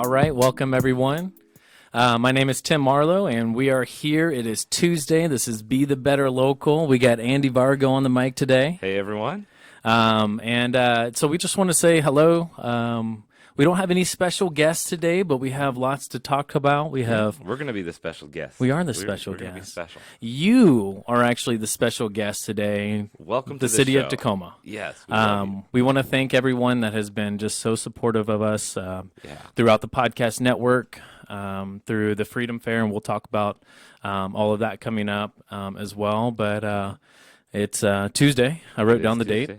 All right, welcome everyone. My name is Tim Marlowe, and we are here. It is Tuesday. This is Be the Better Local. We got Andy Vargo on the mic today. Hey, everyone. So we just want to say hello. We don't have any special guests today, but we have lots to talk about. We're going to be the special guest. We are the special We're going to be guest. special. You are actually the special guest today. Welcome the to the city show. of Tacoma. Yes. We love you. We want to thank everyone that has been just so supportive of us throughout the podcast network, through the Freedom Fair, and we'll talk about all of that coming up as well. But it's Tuesday. I wrote down the date,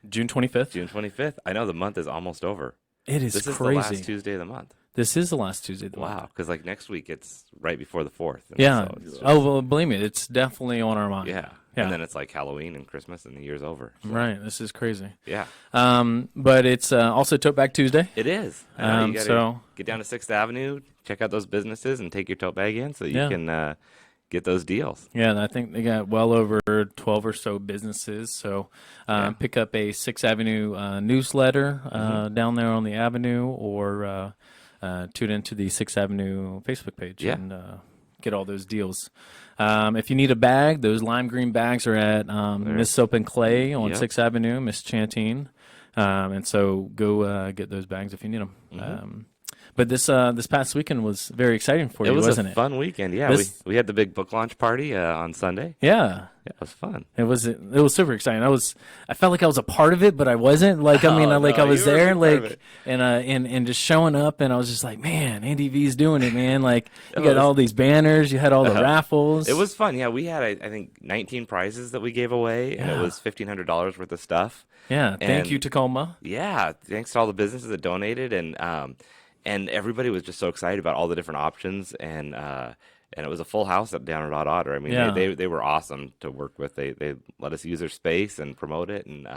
June 25th. June 25th. I know the month is almost over. It is This crazy. is the last Tuesday of the month. This is the last Tuesday of the month. Wow. Because like next week, it's right before the 4th. Yeah. So it's just- Well, believe me, it's definitely on our mind. Yeah. Yeah. And then it's like Halloween and Christmas and the year's over. So, Right. This is crazy. Yeah. But it's also Tote Bag Tuesday. It is. I know, you gotta so- get down to 6th Avenue, check out those businesses, and take your tote bag in so you Yeah. can get those deals. Yeah, and I think they got well over 12 or so businesses. So pick up a 6th Avenue newsletter down there on the avenue, or tune into the 6th Avenue Facebook page and get all those deals. If you need a bag, those lime green bags are at Miss Soap and Clay on 6th Avenue, Miss Chantine. And so go get those bags if you need them. But this past weekend was very exciting for you, wasn't a it? fun weekend. Yeah, we had the big book launch party on Sunday. Yeah. Yeah, it was fun. It was super exciting. I felt like I was a part of it, but I wasn't. Like, I mean, Oh, I no, was you were a there, big part of like, it. and just showing up, and I was just like, man, Andy V's doing it, man. Like, you It got was- all these banners, you had all the raffles. It was fun. Yeah, we had I think 19 prizes that we gave away, and it Yeah. was $1,500 worth of stuff. Yeah. Thank and- you, Tacoma. Yeah, thanks to all the businesses that donated, and everybody was just so excited about all the different options, and it was a full house down at Odd Otter. I mean, Yeah. they were awesome to work with. They let us use their space and promote it, and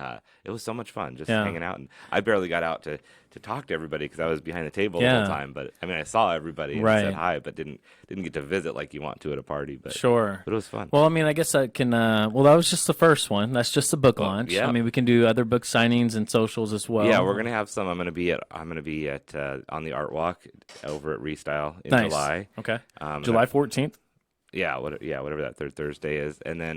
it was so much fun just Yeah. hanging out. And I barely got out to talk to everybody because I was behind the table the Yeah. whole time. But I mean, I saw everybody and Right. said hi, but didn't get to visit like you want to at a party. But Sure. but it was fun. Well, I mean, I guess I can. Well, that was just the first one. That's just the book launch. yeah. I mean, we can do other book signings and socials as well. Yeah, we're gonna have some. I'm gonna be at on the Art Walk over at Restyle in Nice. July. Okay. And July 14th. whatever that third Thursday is, and then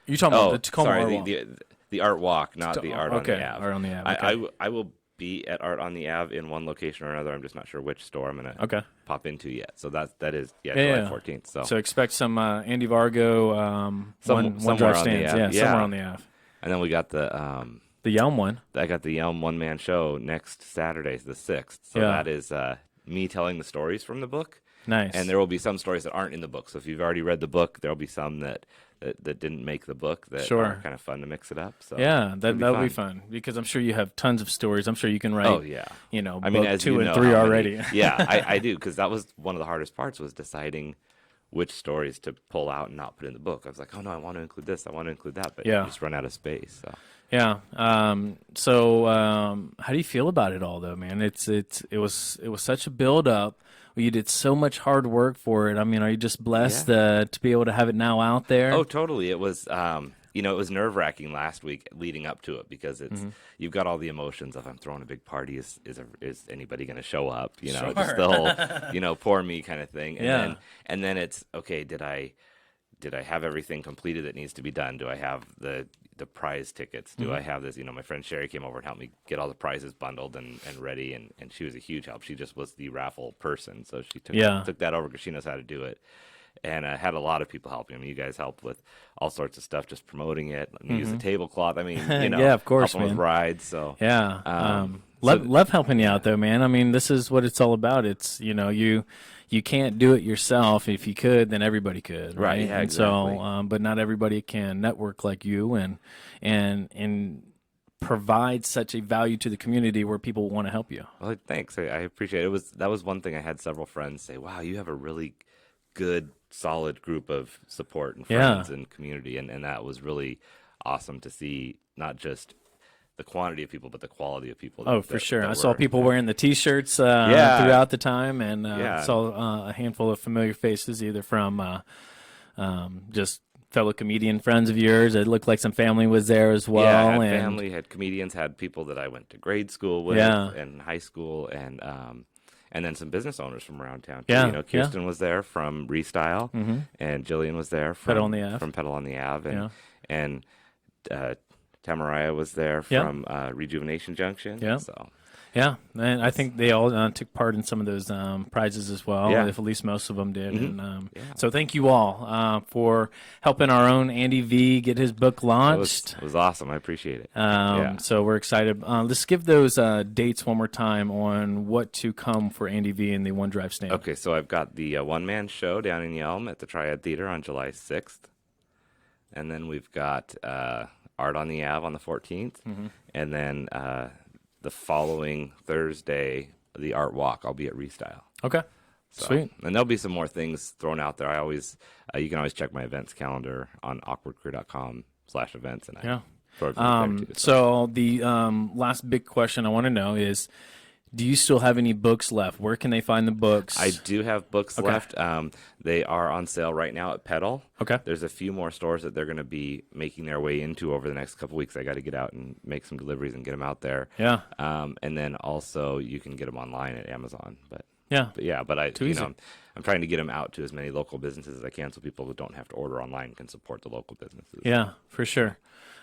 You're talking about the Tacoma sorry, Art Walk. the Art Walk, not the Art on okay, the Ave. Art on the Ave, I will be at Art on the Ave in one location or another. I'm just not sure which store I'm gonna Okay. pop into yet. So that is Yeah, July yeah. 14th. So, So expect some Andy Vargo one somewhere drive on the stands. Ave. Yeah, Yeah. somewhere on the Ave. and then we got the Yelm one. I got the Yelm one man show next Saturday, the 6th. So Yeah. that is me telling the stories from the book. Nice. And there will be some stories that aren't in the book. So if you've already read the book, there will be some that didn't make the book that Sure. are kind of fun to mix it up. So yeah, it'll that'll be fun because I'm sure you have tons of stories. I'm sure you can write. Oh yeah. I mean, book as 2 you and know 3 how many- already. yeah, I do, because that was one of the hardest parts, was deciding which stories to pull out and not put in the book. I was like, oh no, I want to include this, I want to include that, but Yeah. you just run out of space. So Yeah. So how do you feel about it all, though, man? It was such a build up. You did so much hard work for it. I mean, are you just blessed to be able to have it now out there? Oh, totally. It was, it was nerve wracking last week leading up to it, because it's you've got all the emotions of, I'm throwing a big party. Is anybody going to show up? Sure. Just the whole, poor me kind of thing. And Yeah. then it's okay. Did I have everything completed that needs to be done? Do I have the prize tickets? Do I have this? My friend Sherry came over and helped me get all the prizes bundled and ready, and she was a huge help. She just was the raffle person, so she took that over because she knows how to do it. And I had a lot of people helping. I mean, you guys helped with all sorts of stuff, just promoting it. Let me use the tablecloth. I mean, Yeah, of course, helping with man. rides. So Yeah. Love helping you out, though, man. I mean, this is what it's all about. It's, you can't do it yourself. If you could, then everybody could, right? Yeah, and exactly. so, but not everybody can network like you and provide such a value to the community where people want to help you. Well, thanks. I appreciate it. That was one thing I had several friends say, wow, you have a really good, solid group of support and friends and community. And that was really awesome to see, not just the quantity of people, but the quality of people. Oh, for sure. I saw people wearing the T-shirts throughout the time, and saw a handful of familiar faces, either from just fellow comedian friends of yours. It looked like some family was there as well. Yeah, had and family, had comedians, had people that I went to grade school with Yeah. and high school, and and then some business owners from around town. Yeah, You know, Kirsten was there from Restyle, and Jillian was there from Pedal on the Ave. from Pedal on the Ave, Yeah. and Tamaraya was there Yeah. from Rejuvenation Junction. Yeah. So Yeah, and I think they all took part in some of those prizes as well. Yeah. If at least most of them did. And Yeah. so thank you all for helping our own Andy V get his book launched. it was awesome. I appreciate it. Yeah. So we're excited. Let's give those dates one more time on what to come for Andy V in the One Drive stand. Okay, so I've got the one-man show down in Yelm at the Triad Theater on July 6th. And then we've got Art on the Ave on the 14th. And then the following Thursday, the Art Walk. I'll be at Restyle. Okay. So, Sweet. And there'll be some more things thrown out there. I always, you can always check my events calendar on awkwardcareer.com/events. And Yeah. I throw everything there too. So the last big question I want to know is, do you still have any books left? Where can they find the books? I do have books Okay. left. They are on sale right now at Pedal. Okay. There's a few more stores that they're going to be making their way into over the next couple weeks. I got to get out and make some deliveries and get them out there. Yeah. And then also you can get them online at Amazon. But Yeah. I Too easy. I'm trying to get them out to as many local businesses as I can, so people who don't have to order online can support the local businesses. Yeah, for sure.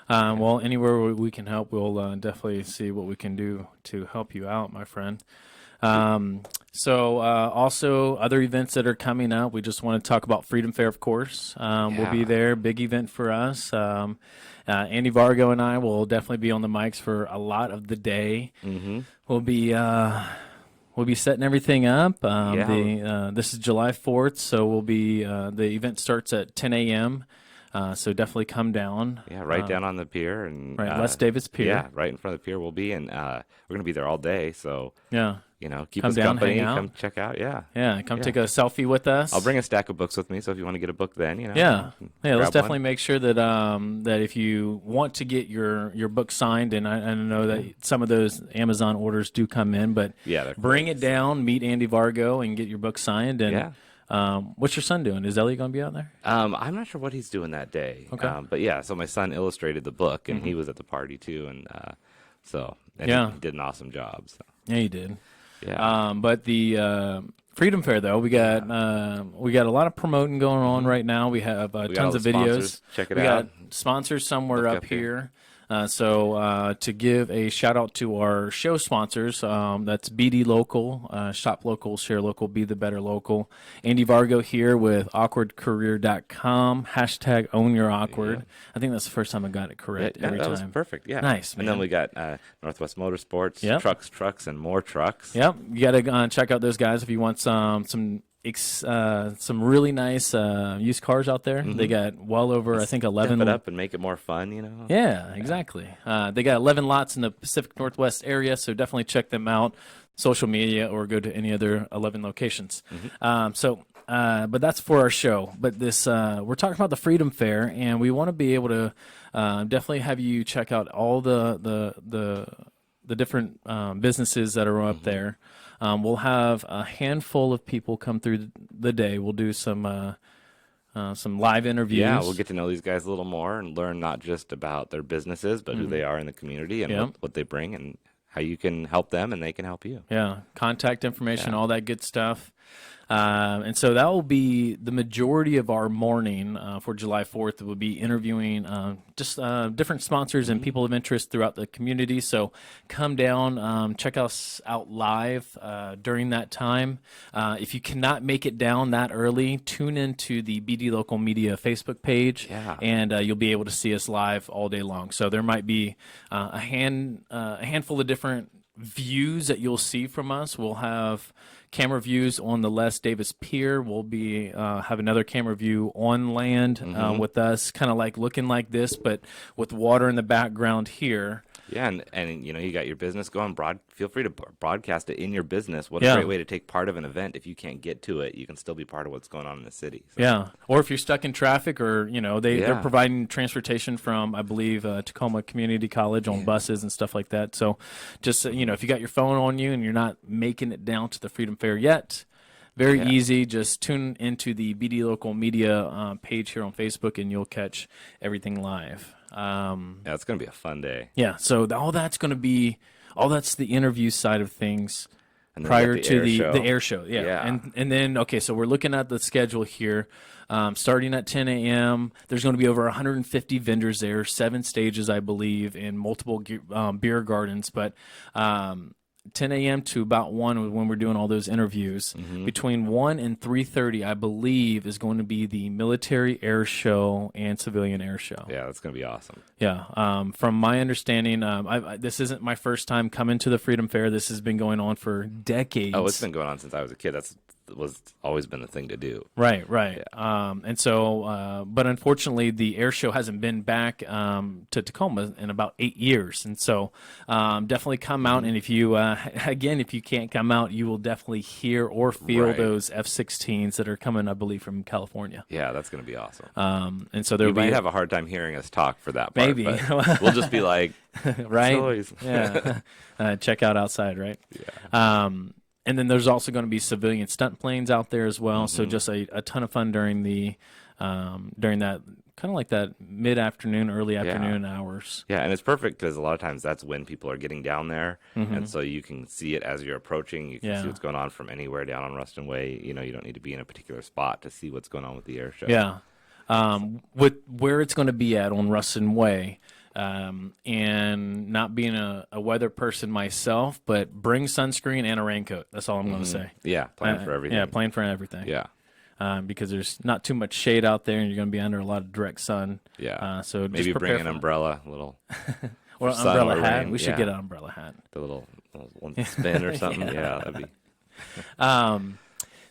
Well, anywhere we can help, we'll definitely see what we can do to help you out, my friend. Also, other events that are coming up, we just want to talk about Freedom Fair, of course. We'll be Yeah. there, big event for us. Andy Vargo and I will definitely be on the mics for a lot of the day. Mm-hmm. We'll be setting everything up. Yeah. This is July 4th, so we'll be the event starts at 10 a.m. So definitely come down. Yeah, right down on the pier and Right, Les Davis Pier. Yeah, right in front of the pier we'll be, and we're gonna be there all day. So Yeah. keep Come us down, company. hang out. Come check out. Yeah, Yeah, come take a selfie with us. I'll bring a stack of books with me. So if you want to get a book, then Yeah, grab let's one. definitely make sure that that if you want to get your book signed, and I know that some of those Amazon orders do come in, but Yeah, they're bring quick. it down, meet Andy Vargo, and get your book signed. And Yeah. what's your son doing? Is Elliot going to be out there? I'm not sure what he's doing that day. Okay. But yeah, so my son illustrated the book, and he was at the party too, and Yeah. he did an awesome job. So Yeah, you did. yeah, But the Freedom Fair, though, we got a lot of promoting going on right now. We have got all tons of the videos. sponsors. Check it we out. got sponsors somewhere Look up up here. here. So to give a shout out to our show sponsors, that's BD Local, Shop Local, Share Local, Be the Better Local. Andy Vargo here with awkwardcareer.com, hashtag own your awkward. I think that's the first time I got it correct yeah, every that time. was perfect. Yeah, Nice, And then man. we got Northwest Motorsports, Yep. trucks, and more trucks. Yep, you got to check out those guys if you want some really nice used cars out there. They got well over, I think, 11. Step it up and make it more fun. Yeah, exactly. They got 11 lots in the Pacific Northwest area, so definitely check them out, social media, or go to any other 11 locations. But that's for our show. But this, we're talking about the Freedom Fair, and we want to be able to definitely have you check out all the different businesses that are up there. We'll have a handful of people come through the day. We'll do some live interviews. Yeah, we'll get to know these guys a little more and learn not just about their businesses, but who they are in the community and Yep. what they bring and how you can help them and they can help you. Yeah, contact information, all that good stuff. And so that will be the majority of our morning for July 4th. We'll be interviewing just different sponsors and people of interest throughout the community. So come down, check us out live during that time. If you cannot make it down that early, tune into the BD Local Media Facebook page, and you'll be able to see us live all day long. So there might be a handful of different views that you'll see from us. We'll have camera views on the Les Davis Pier. We'll be have another camera view on land with us, kind of like looking like this, but with water in the background here. Yeah, and you got your business going. Feel free to broadcast it in your business. What Yeah. a great way to take part of an event. If you can't get to it, you can still be part of what's going on in the city. So, Yeah, or if you're stuck in traffic, or they're Yeah. providing transportation from, I believe, Tacoma Community College on buses and stuff like that. So, just if you got your phone on you and you're not making it down to the Freedom Fair yet, very easy. Just tune into the BD Local Media page here on Facebook, and you'll catch everything live. yeah, it's gonna be a fun day. Yeah, so all that's the interview side of things. And then prior we got to the the air show. Yeah. Yeah. And then, okay, so we're looking at the schedule here. Starting at 10 a.m., there's going to be over 150 vendors there, 7 stages, I believe, in multiple beer gardens. But 10 a.m. to about 1 when we're doing all those interviews. Between 1 and 3:30, I believe, is going to be the military air show and civilian air show. Yeah, that's going to be awesome. Yeah. From my understanding, this isn't my first time coming to the Freedom Fair. This has been going on for decades. Oh, it's been going on since I was a kid. That's was always been the thing to do. Right. And so, but unfortunately, the air show hasn't been back to Tacoma in about 8 years. And so, definitely come out. And if you, again, if you can't come out, you will definitely hear or feel Right. those F-16s that are coming, I believe, from California. Yeah, that's going to be awesome. And so there'll You might be have a hard time hearing us talk for that part. Maybe. But we'll just be like, right. noise. Yeah. Check out outside, right? Yeah. And then there's also going to be civilian stunt planes out there as well. So just a ton of fun during the during that kind of like that mid-afternoon, early afternoon hours. Yeah, and it's perfect because a lot of times that's when people are getting down there, and so you can see it as you're approaching. You can see what's going on from anywhere down on Ruston Way. You know, you don't need to be in a particular spot to see what's going on with the air show. Yeah. With where it's going to be at on Ruston Way, and not being a weather person myself, but bring sunscreen and a raincoat. That's all I'm going to say. Yeah, plan for everything. Yeah, plan for everything. Yeah. Because there's not too much shade out there, and you're going to be under a lot of direct sun. Yeah. So maybe just bring prepare an for umbrella, a little or sun umbrella or hat. rain. We should Yeah. get an umbrella hat. the little one spin or something. Yeah, that'd be.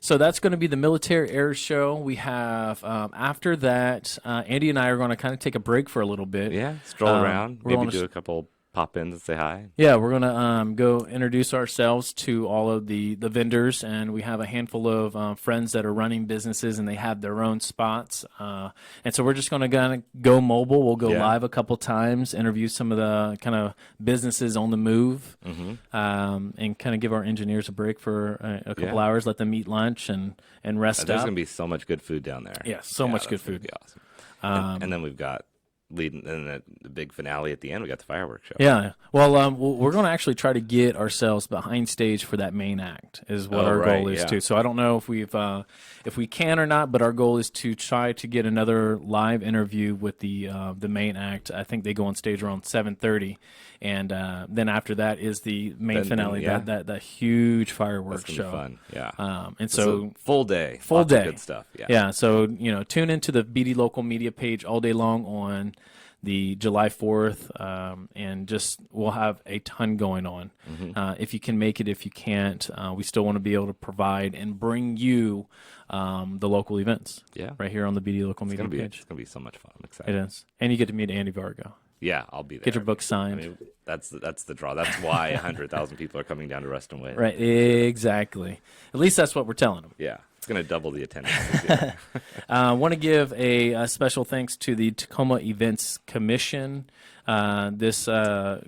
So that's going to be the military air show. We have after that, Andy and I are going to kind of take a break for a little bit. Yeah, stroll around, we're maybe gonna do a couple pop-ins and say hi. Yeah, we're gonna go introduce ourselves to all of the vendors, and we have a handful of friends that are running businesses, and they have their own spots. And so we're just gonna go mobile. We'll go Yeah. live a couple times, interview some of the kind of businesses on the move, and kind of give our engineers a break for a couple Yeah. hours, let them eat lunch and rest There's up. gonna be so much good food down there. Yeah, so much good that's gonna food. Be awesome. And then we've got leading, and the big finale at the end. We got the fireworks show. Yeah. Well, we're going to actually try to get ourselves behind stage for that main act is what Oh, our right, goal is yeah. too. So I don't know if if we can or not, but our goal is to try to get another live interview with the main act. I think they go on stage around 7:30, and then after that is the main finale. yeah. That huge fireworks That's gonna show. be fun. Yeah. And So so full day. full Lots of day. good stuff. Yeah. Yeah, so tune into the BD local media page all day long on the July 4th, and just we'll have a ton going on. If you can make it, if you can't, we still want to be able to provide and bring you the local events. Yeah. Right here on the BD local media It's page. gonna be so much fun. I'm It excited. is, and you get to meet Andy Vargo. Yeah, I'll be there. Get your book I signed. mean, that's the draw. That's why 100,000 people are coming down to Ruston Way. Right, exactly. At least that's what we're telling them. Yeah. It's gonna double the attendance. this year. I want to give a special thanks to the Tacoma Events Commission. This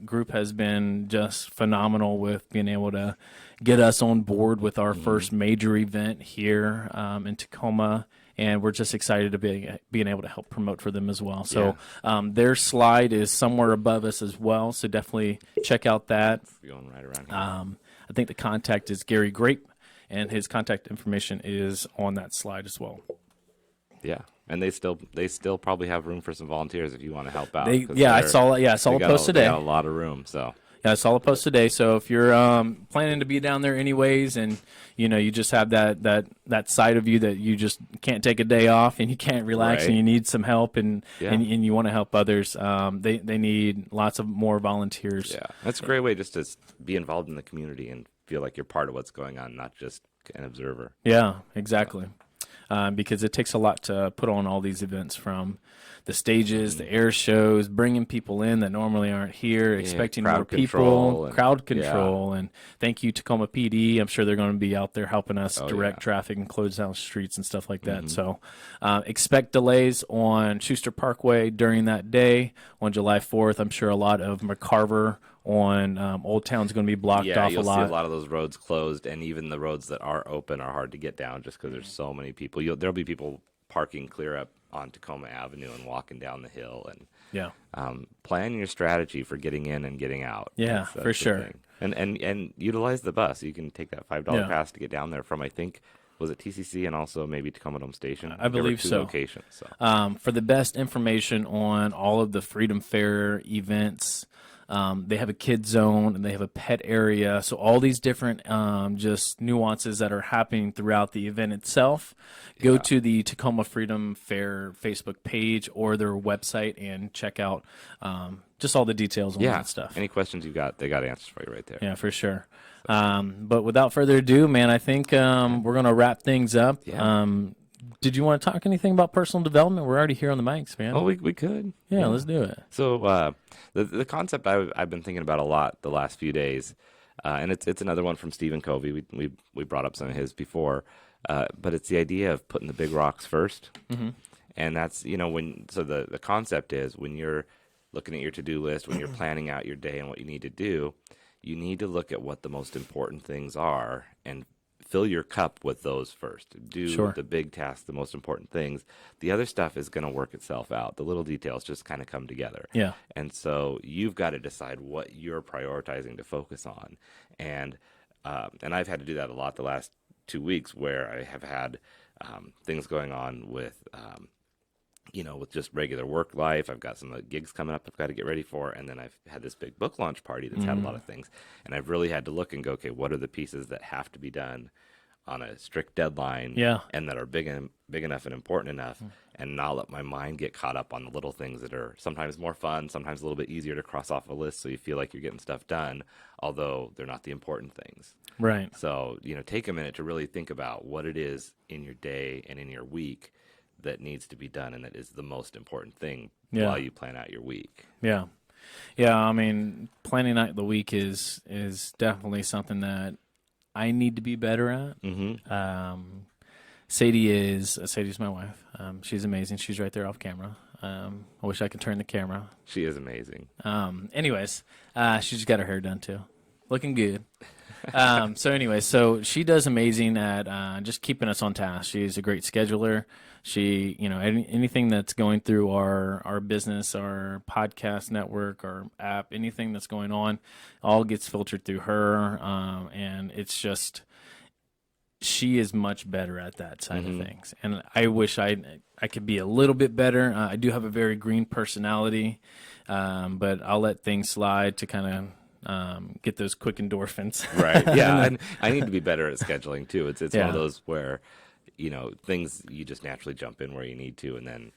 group has been just phenomenal with being able to get us on board with our first major event here in Tacoma. And we're just excited to being able to help promote for them as well. So their slide is somewhere above us as well. So definitely check out that. Going right around here. I think the contact is Gary Grape, and his contact information is on that slide as well. Yeah, and they still probably have room for some volunteers if you want to help out. I 'cause saw a they post They today. got a lot of room, so Yeah, I saw a post today. So if you're planning to be down there anyways, and you just have that side of you that you just can't take a day off and you can't relax Right. and you need some help and Yeah. and you want to help others, they need lots of more volunteers. yeah, that's a great way just to be involved in the community and feel like you're part of what's going on, not just an observer. Yeah, exactly. Because it takes a lot to put on all these events, from the stages, the air shows, bringing people in that normally aren't here, expecting crowd more control people, and- crowd control, and thank you Tacoma PD. I'm sure they're going to be out there helping us direct yeah. traffic and close down streets and stuff like that. So expect delays on Schuster Parkway during that day on July 4th. I'm sure a lot of McCarver on Old Town's going to be blocked Yeah, off you'll a see lot. a lot of those roads closed, and even the roads that are open are hard to get down just because there's so many people. There'll be people parking clear up on Tacoma Avenue and walking down the hill, and Yeah. plan your strategy for getting in and getting out. Yeah, That's for the sure. thing. And utilize the bus. You can take that $5 Yeah. pass to get down there from, I think, was it TCC and also maybe Tacoma Dome Station? I There were believe two so. locations. So. For the best information on all of the Freedom Fair events, they have a kid zone and they have a pet area. So all these different just nuances that are happening throughout the event itself. Go to the Tacoma Freedom Fair Facebook page or their website and check out just all the details on that stuff. Any questions you got, they got answers for you right there. Yeah, for sure. But without further ado, man, I think we're going to wrap things up. Yeah. Did you want to talk anything about personal development? We're already here on the mics, man. Oh, we could. Yeah, let's do it. So the concept I've been thinking about a lot the last few days, and it's another one from Stephen Covey. We brought up some of his before, but it's the idea of putting the big rocks 1st, and that's the concept is when you're looking at your to-do list, when you're planning out your day and what you need to do, you need to look at what the most important things are and fill your cup with those first. Do the big tasks, the most important things. The other stuff is going to work itself out. The little details just kind of come together. Yeah. And so you've got to decide what you're prioritizing to focus on. And I've had to do that a lot the last 2 weeks where I have had things going on with with just regular work life. I've got some gigs coming up I've got to get ready for. And then I've had this big book launch party that's had a lot of things. And I've really had to look and go, okay, what are the pieces that have to be done on a strict deadline and that are big enough and important enough, and not let my mind get caught up on the little things that are sometimes more fun, sometimes a little bit easier to cross off a list so you feel like you're getting stuff done, although they're not the important things. Right. So, take a minute to really think about what it is in your day and in your week that needs to be done and that is the most important thing while you plan out your week. Yeah. Yeah, I mean, planning out the week is definitely something that I need to be better at. Sadie's my wife. She's amazing. She's right there off camera. I wish I could turn the camera. She is amazing. Anyways, she just got her hair done too. Looking good. So she does amazing at just keeping us on task. She's a great scheduler. She, anything that's going through our business, our podcast network, our app, anything that's going on, all gets filtered through her. And it's just, she is much better at that side of things. And I wish I could be a little bit better. I do have a very green personality, but I'll let things slide to kind of get those quick endorphins. Right. Yeah. And I need to be better at scheduling too. It's one of those where, things you just naturally jump in where you need to, and then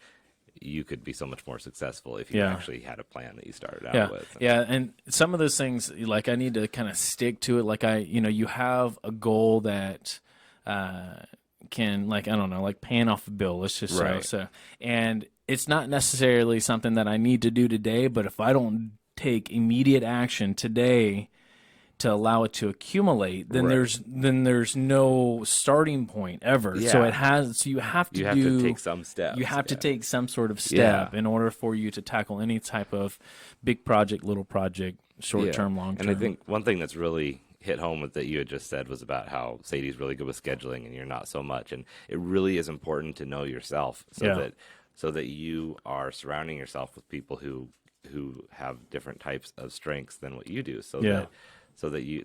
you could be so much more successful if you actually had a plan that you started out with. Yeah. And some of those things, like I need to kind of stick to it. Like you have a goal that, can, like, I don't know, like paying off a bill. Let's just say so. And it's not necessarily something that I need to do today, but if I don't take immediate action today to allow it to accumulate, then there's no starting point ever. Yeah. So you have to take some steps. You have to take some sort of step in order for you to tackle any type of big project, little project, short term, long term. And I think one thing that's really hit home with that you had just said was about how Sadie's really good with scheduling and you're not so much. And it really is important to know yourself so that you are surrounding yourself with people who have different types of strengths than what you do. So that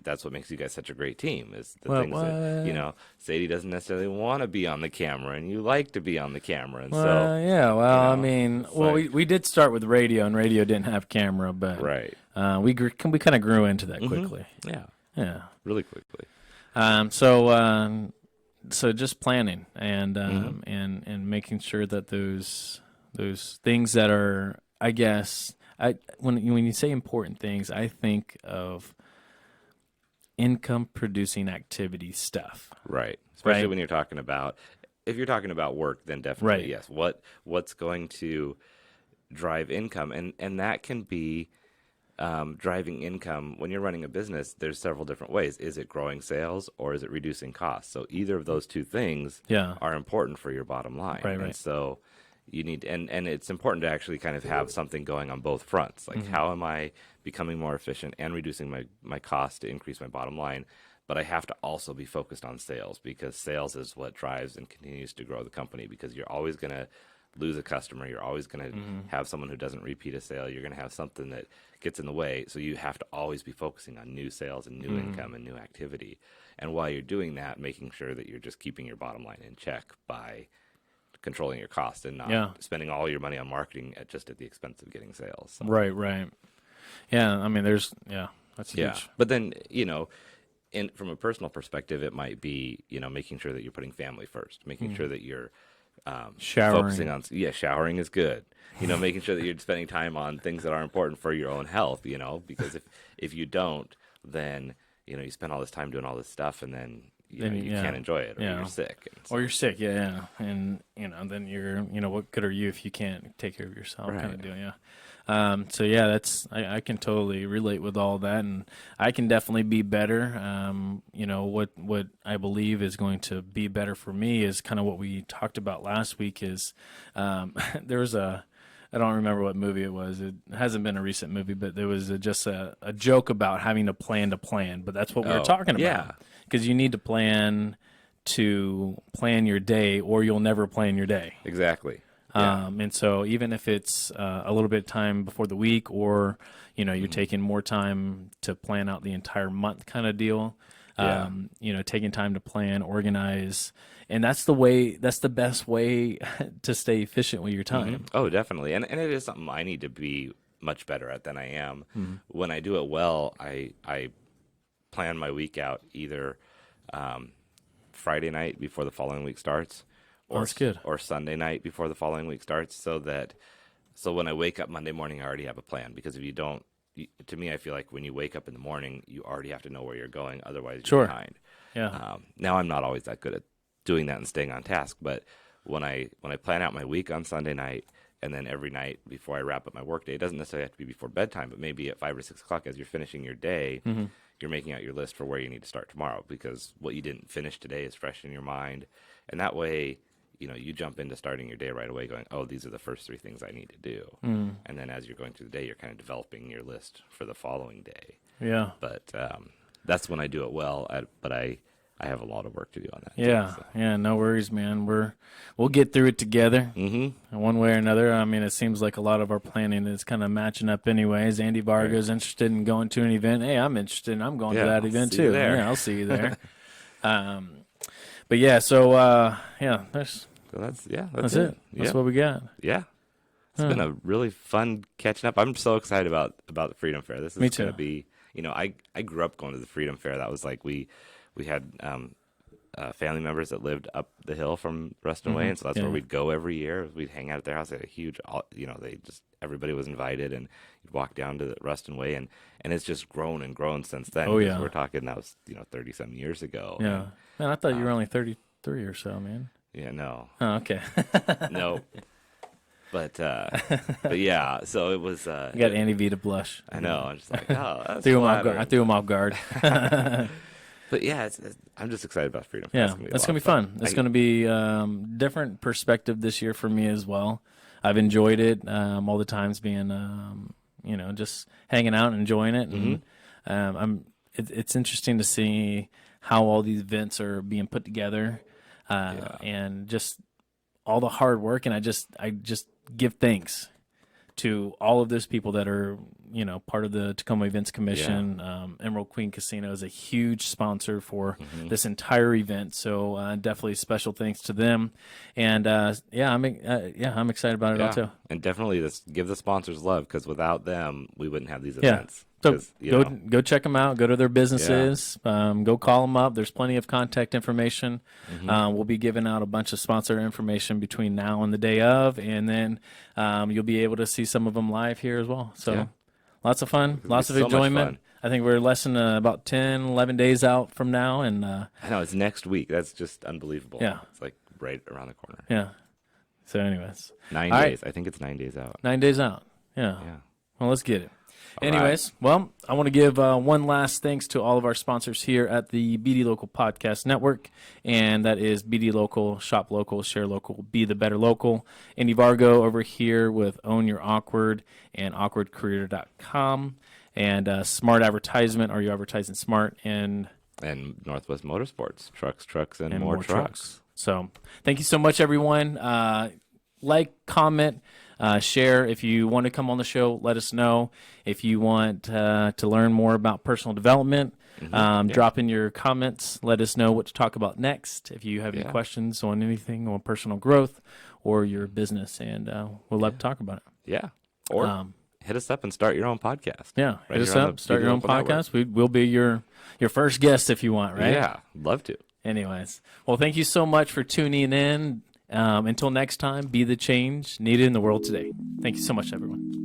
that's what makes you guys such a great team is the things that, Sadie doesn't necessarily want to be on the camera and you like to be on the camera. And I mean, we did start with radio and radio didn't have camera, but we kind of grew into that quickly. Yeah. Really quickly. So just planning and making sure that those things that are, I guess, when you say important things, I think of income producing activity stuff. Right. Especially when you're talking about, if you're talking about work, then definitely yes. What's going to drive income? And that can be driving income. When you're running a business, there's several different ways. Is it growing sales or is it reducing costs? So either of those two things are important for your bottom line. Right. And so you need, and it's important to actually kind of have something going on both fronts. Like how am I becoming more efficient and reducing my cost to increase my bottom line? But I have to also be focused on sales because sales is what drives and continues to grow the company because you're always going to lose a customer. You're always going to have someone who doesn't repeat a sale. You're going to have something that gets in the way. So you have to always be focusing on new sales and new income and new activity. And while you're doing that, making sure that you're just keeping your bottom line in check by controlling your cost and not spending all your money on marketing at the expense of getting sales. So. Right. Yeah, I mean, that's huge. Yeah, but then, from a personal perspective, it might be, making sure that you're putting family first, making sure that you're Showering. focusing on, showering is good. Making sure that you're spending time on things that are important for your own health, because if you don't, then, you spend all this time doing all this stuff and then, you can't enjoy it or you're sick. Or you're sick, yeah. And, then you're, what good are you if you can't take care of yourself kind of deal, yeah. So yeah, I can totally relate with all that, and I can definitely be better. What I believe is going to be better for me is kind of what we talked about last week is, there was I don't remember what movie it was. It hasn't been a recent movie, but there was just a joke about having to plan, but that's what we were talking about. Yeah. Because you need to plan your day, or you'll never plan your day. Exactly. Yeah. And so even if it's a little bit of time before the week, or you're taking more time to plan out the entire month kind of deal, taking time to plan, organize, and that's the best way to stay efficient with your time. Oh, definitely. And it is something I need to be much better at than I am. When I do it well, I plan my week out either Friday night before the following week starts, that's good. Or Sunday night before the following week starts, so when I wake up Monday morning, I already have a plan. Because if you don't, to me, I feel like when you wake up in the morning, you already have to know where you're going. Otherwise, you're behind. Yeah. Now I'm not always that good at doing that and staying on task, but when I plan out my week on Sunday night, and then every night before I wrap up my workday, it doesn't necessarily have to be before bedtime, but maybe at 5 or 6 o'clock as you're finishing your day, you're making out your list for where you need to start tomorrow, because what you didn't finish today is fresh in your mind. And that way, you jump into starting your day right away going, oh, these are the first 3 things I need to do. And then as you're going through the day, you're kind of developing your list for the following day. Yeah. But that's when I do it well, but I have a lot of work to do on that. Yeah, too, so. Yeah, no worries, man. We'll get through it together, one way or another. I mean, it seems like a lot of our planning is kind of matching up, anyways. Andy Varga's interested in going to an event. Hey, I'm interested. I'm going to that event too. Yeah, I'll see you there. But yeah, so that's it. That's what we got. Yeah. It's been a really fun catching up. I'm so excited about the Freedom Fair. This is going to be, I grew up going to the Freedom Fair. That was like we had family members that lived up the hill from Ruston Way, and so that's where we'd go every year. We'd hang out at their house. They had a huge, everybody was invited, and you'd walk down to the Ruston Way, and it's just grown and grown since then. Oh, yeah. We're talking, that was 30-some years ago. Yeah. Man, I thought you were only 33 or so, man. Yeah, no. Oh, okay. No. But yeah, so it was. You got Andy V to blush. I know. I'm just like, oh, that's I threw him off guard. But yeah, I'm just excited about Freedom Fair. Yeah, that's going to be fun. It's going to be different perspective this year for me as well. I've enjoyed it all the times being, just hanging out and enjoying it. And it's interesting to see how all these events are being put together and just all the hard work. And I just give thanks to all of those people that are, part of the Tacoma Events Commission. Emerald Queen Casino is a huge sponsor for this entire event. So definitely special thanks to them. And I'm excited about it all too. And definitely give the sponsors love, because without them, we wouldn't have these events. So go check them out. Go to their businesses. Go call them up. There's plenty of contact information. We'll be giving out a bunch of sponsor information between now and the day of, and then you'll be able to see some of them live here as well. So lots of fun, lots of enjoyment. I think we're less than about 10, 11 days out from now. And I know, it's next week. That's just unbelievable. Yeah. It's like right around the corner. Yeah. So anyways. 9 days. I think it's 9 days out. 9 days out. Yeah. Well, let's get it. Anyways, well, I want to give one last thanks to all of our sponsors here at the BD Local Podcast Network, and that is BD Local, Shop Local, Share Local, Be the Better Local. Andy Vargo over here with Own Your Awkward and awkwardcareer.com, and Smart Advertisement. Are you advertising smart? And Northwest Motorsports, trucks, and more trucks. So thank you so much, everyone. like, comment, share. If you want to come on the show, let us know. If you want to learn more about personal development, drop in your comments. Let us know what to talk about next. If you have any questions on anything on personal growth or your business, and we'll love to talk about it. Yeah. Or hit us up and start your own podcast. Yeah, Right hit us here on up. the Start your own People Network. podcast. We'll be your first guest if you want, right? Yeah, love to. Anyways, well, thank you so much for tuning in. Until next time, be the change needed in the world today. Thank you so much, everyone.